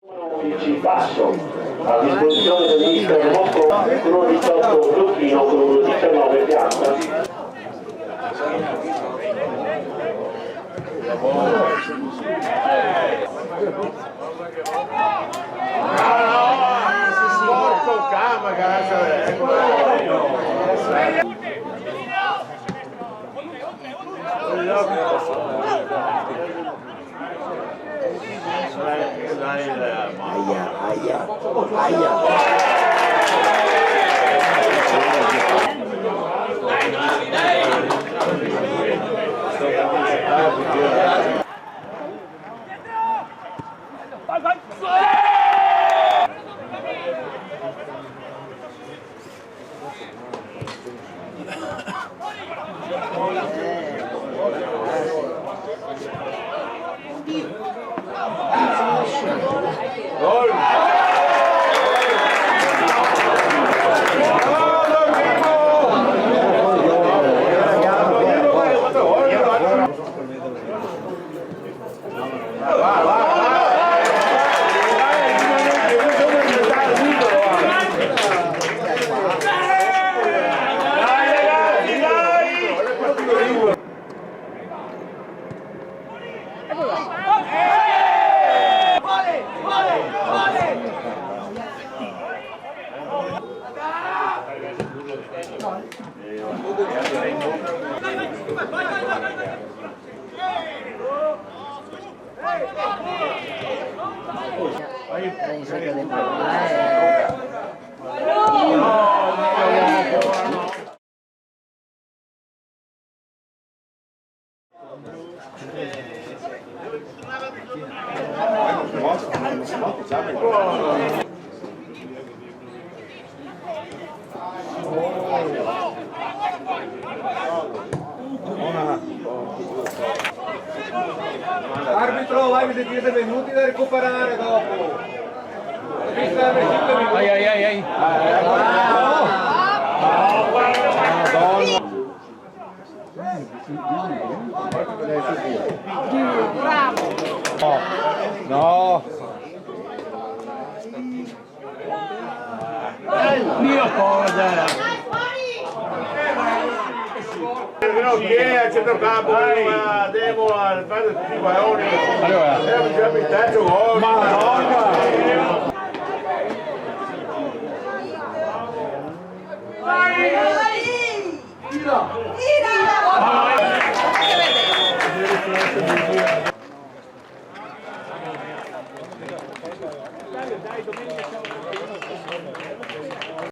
11 basso a disposizione del mister Mosco con un 18 Lucchino con un 19 piazza. Porco cama Arbitro, vai, mi siete venuti da recuperare dopo. Ai ai ai ai. No. Mio cosa. No, chi è? C'è toccato, ma devo fare tutti i guaroni. Allora. Già mi taccio gol. Madonna.